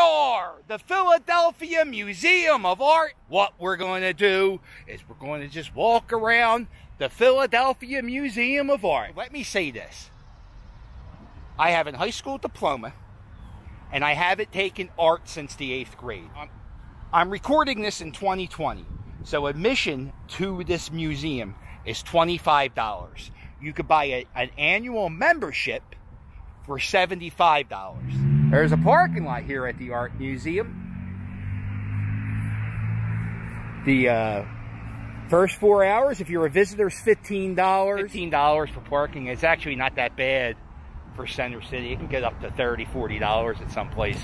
are the Philadelphia Museum of Art. What we're going to do is we're going to just walk around the Philadelphia Museum of Art. Let me say this. I have a high school diploma, and I haven't taken art since the 8th grade. I'm recording this in 2020, so admission to this museum is $25. You could buy an annual membership for $75. There's a parking lot here at the Art Museum. The first 4 hours, if you're a visitor, is $15. $15 for parking. It's actually not that bad for Center City. It can get up to $30, $40 at some places.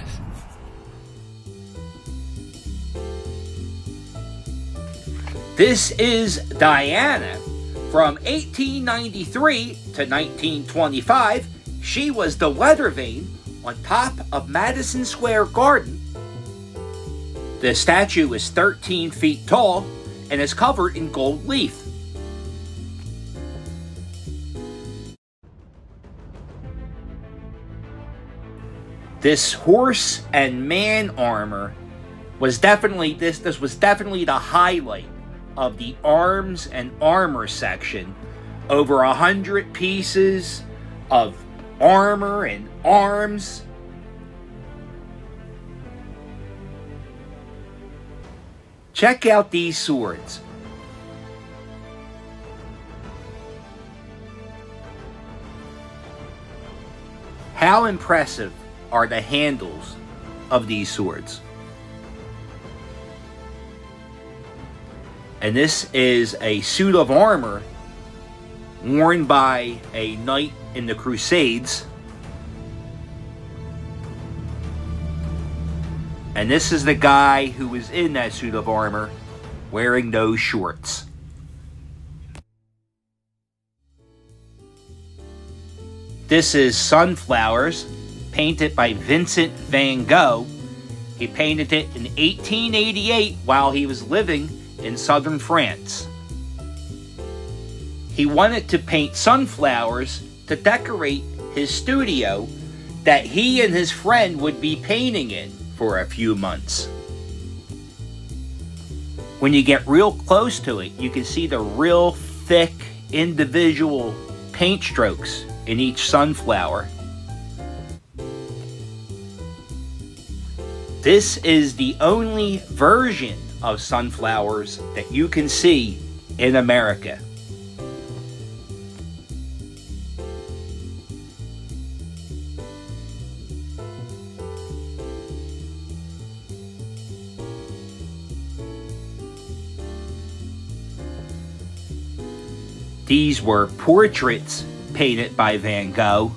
This is Diana. From 1893 to 1925, she was the weather vane on top of Madison Square Garden. The statue is 13 feet tall and is covered in gold leaf. This horse and man armor was definitely this was definitely the highlight of the arms and armor section. Over 100 pieces of armor and arms. Check out these swords. How impressive are the handles of these swords? And this is a suit of armor worn by a knight in the Crusades. And this is the guy who was in that suit of armor wearing those shorts. This is Sunflowers, painted by Vincent van Gogh. He painted it in 1888 while he was living in southern France. He wanted to paint sunflowers to decorate his studio that he and his friend would be painting in for a few months. When you get real close to it, you can see the real thick individual paint strokes in each sunflower. This is the only version of sunflowers that you can see in America. These were portraits painted by Van Gogh.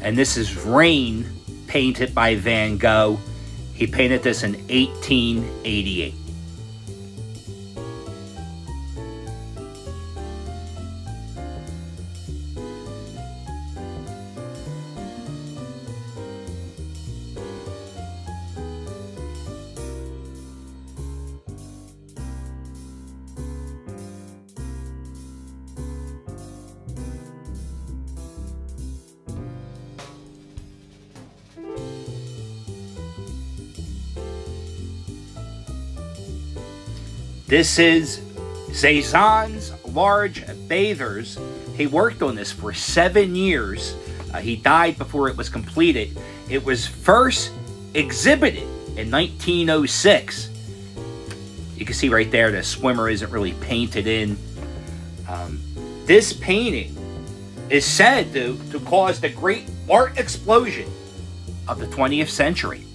And this is Rain, painted by Van Gogh. He painted this in 1888. This is Cézanne's large bathers. He worked on this for 7 years. He died before it was completed. It was first exhibited in 1906. You can see right there the swimmer isn't really painted in. This painting is said to cause the great art explosion of the 20th century.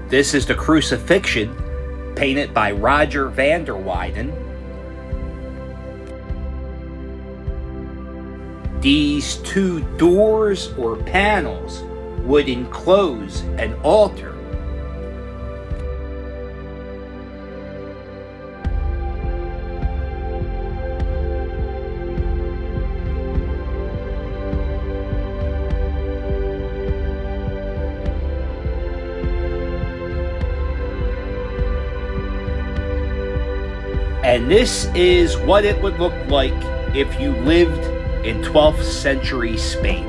This is the Crucifixion, painted by Roger van der Weyden. These two doors or panels would enclose an altar. And this is what it would look like if you lived in 12th century Spain.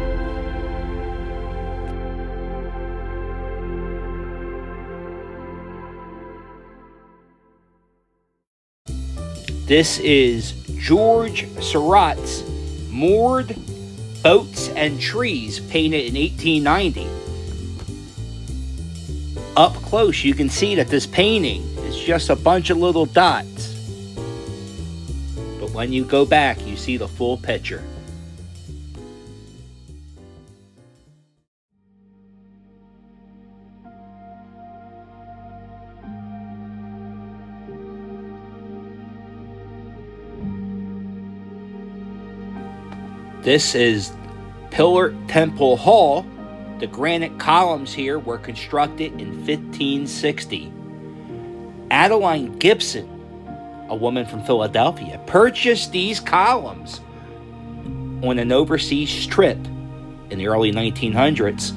This is George Seurat's Moored Boats and Trees, painted in 1890. Up close, you can see that this painting is just a bunch of little dots. But when you go back, you see the full picture. This is Pillar Temple Hall. The granite columns here were constructed in 1560. Adeline Gibson, a woman from Philadelphia, purchased these columns on an overseas trip in the early 1900s.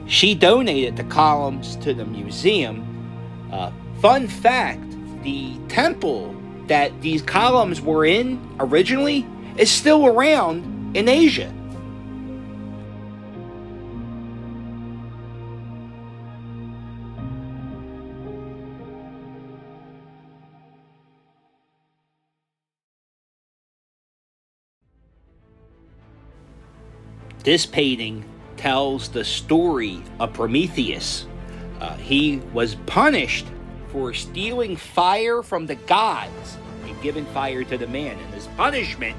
She donated the columns to the museum. Fun fact, the temple that these columns were in originally is still around in Asia. This painting tells the story of Prometheus. He was punished for stealing fire from the gods and giving fire to the man. And his punishment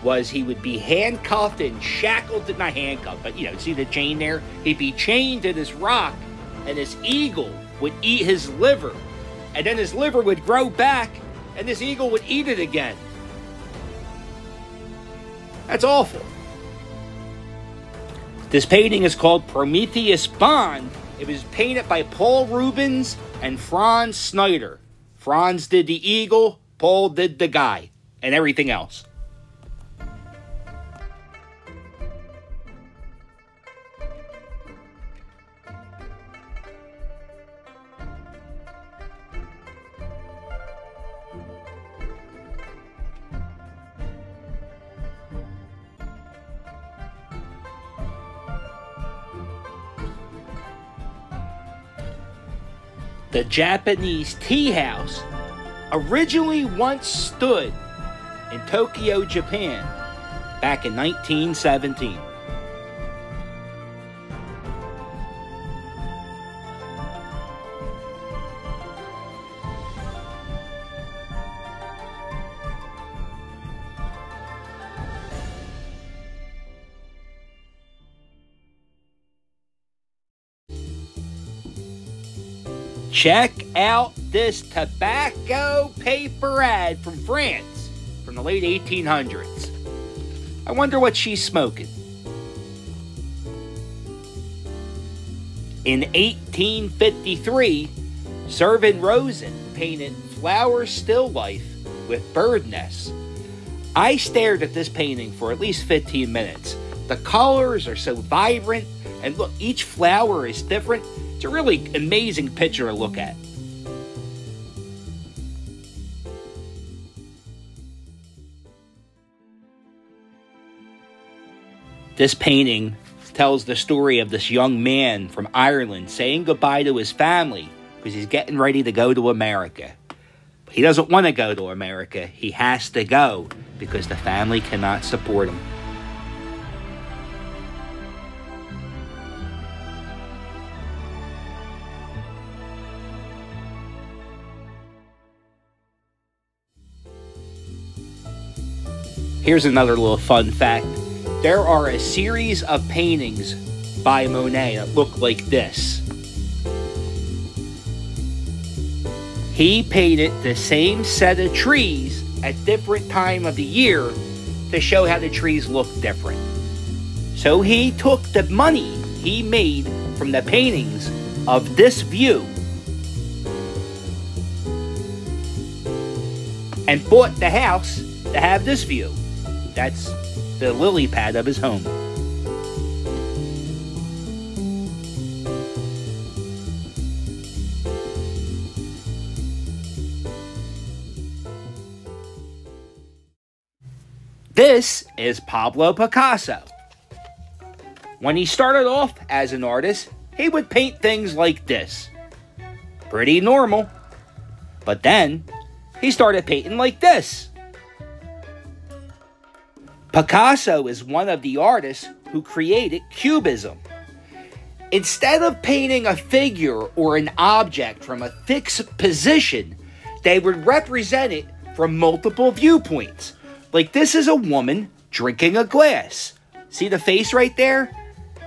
was he would be handcuffed and shackled, not handcuffed, but see the chain there? He'd be chained to this rock, and this eagle would eat his liver. And then his liver would grow back, and this eagle would eat it again. That's awful. This painting is called Prometheus Bond. It was painted by Paul Rubens and Franz Snyder. Franz did the eagle, Paul did the guy, and everything else. The Japanese tea house originally once stood in Tokyo, Japan, back in 1917. Check out this tobacco paper ad from France from the late 1800s. I wonder what she's smoking. In 1853, Zervin Rosen painted flower still life with bird nests. I stared at this painting for at least 15 minutes. The colors are so vibrant, and look, each flower is different. It's a really amazing picture to look at. This painting tells the story of this young man from Ireland saying goodbye to his family because he's getting ready to go to America. But he doesn't want to go to America. He has to go because the family cannot support him. Here's another little fun fact. There are a series of paintings by Monet that looked like this. He painted the same set of trees at different time of the year to show how the trees look different. So he took the money he made from the paintings of this view and bought the house to have this view. That's the lily pad of his home. This is Pablo Picasso. When he started off as an artist, he would paint things like this. Pretty normal. But then, he started painting like this. Picasso is one of the artists who created Cubism. Instead of painting a figure or an object from a fixed position, they would represent it from multiple viewpoints. Like this is a woman drinking a glass. See the face right there?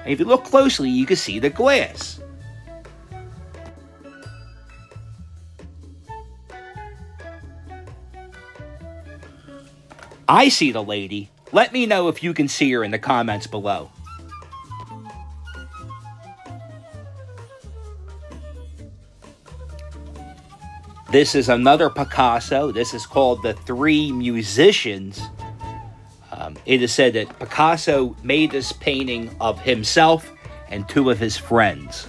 And if you look closely, you can see the glass. I see the lady. Let me know if you can see her in the comments below. This is another Picasso. This is called The Three Musicians. It is said that Picasso made this painting of himself and two of his friends.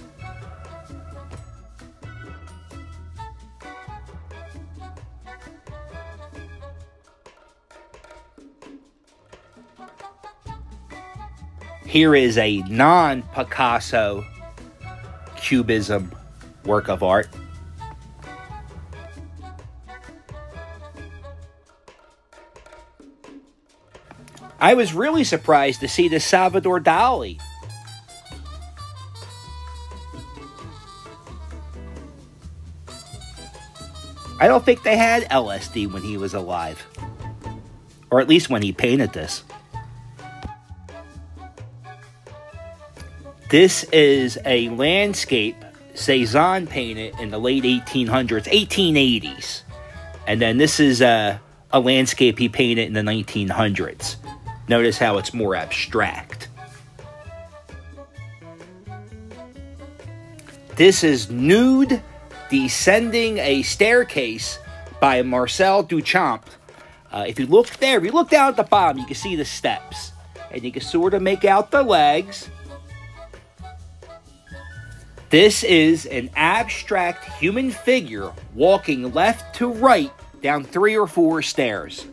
Here is a non-Picasso Cubism work of art. I was really surprised to see the Salvador Dali. I don't think they had LSD when he was alive. Or at least when he painted this. This is a landscape Cezanne painted in the late 1800s, 1880s. And then this is a landscape he painted in the 1900s. Notice how it's more abstract. This is Nude Descending a Staircase by Marcel Duchamp. If you look there, if you look down at the bottom, you can see the steps. And you can sort of make out the legs. This is an abstract human figure walking left to right down 3 or 4 stairs.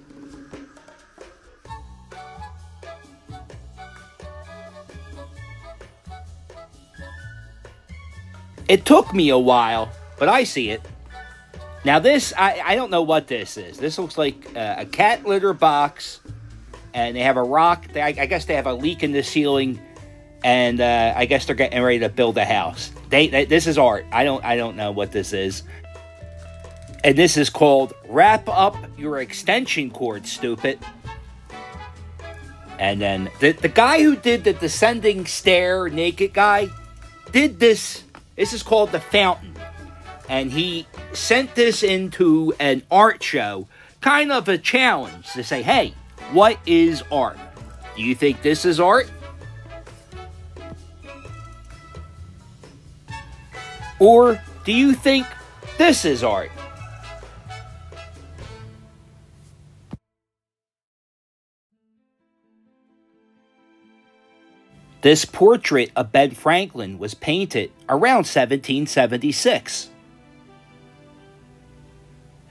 It took me a while, but I see it. Now this, I don't know what this is. This looks like a cat litter box, and they have a rock. I guess they have a leak in the ceiling, and I guess they're getting ready to build a house. This is art. I don't know what this is. And this is called Wrap Up Your Extension Cord, Stupid. And then the guy who did the descending stair naked guy did this. This is called The Fountain. And he sent this into an art show, kind of a challenge to say, hey, what is art? Do you think this is art? Or do you think this is art? This portrait of Ben Franklin was painted around 1776.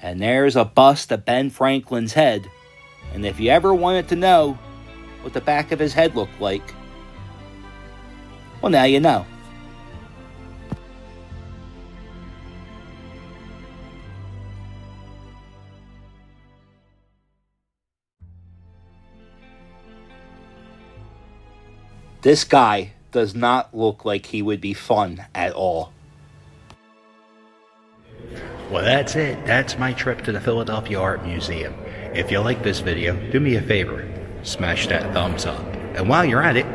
And there's a bust of Ben Franklin's head. And if you ever wanted to know what the back of his head looked like, well, now you know. This guy does not look like he would be fun at all. Well, that's it. That's my trip to the Philadelphia Art Museum. If you like this video, do me a favor. Smash that thumbs up. And while you're at it,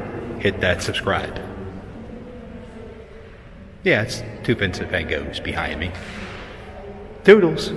hit that subscribe. Yeah, it's two Vincent Van Goghs behind me. Toodles.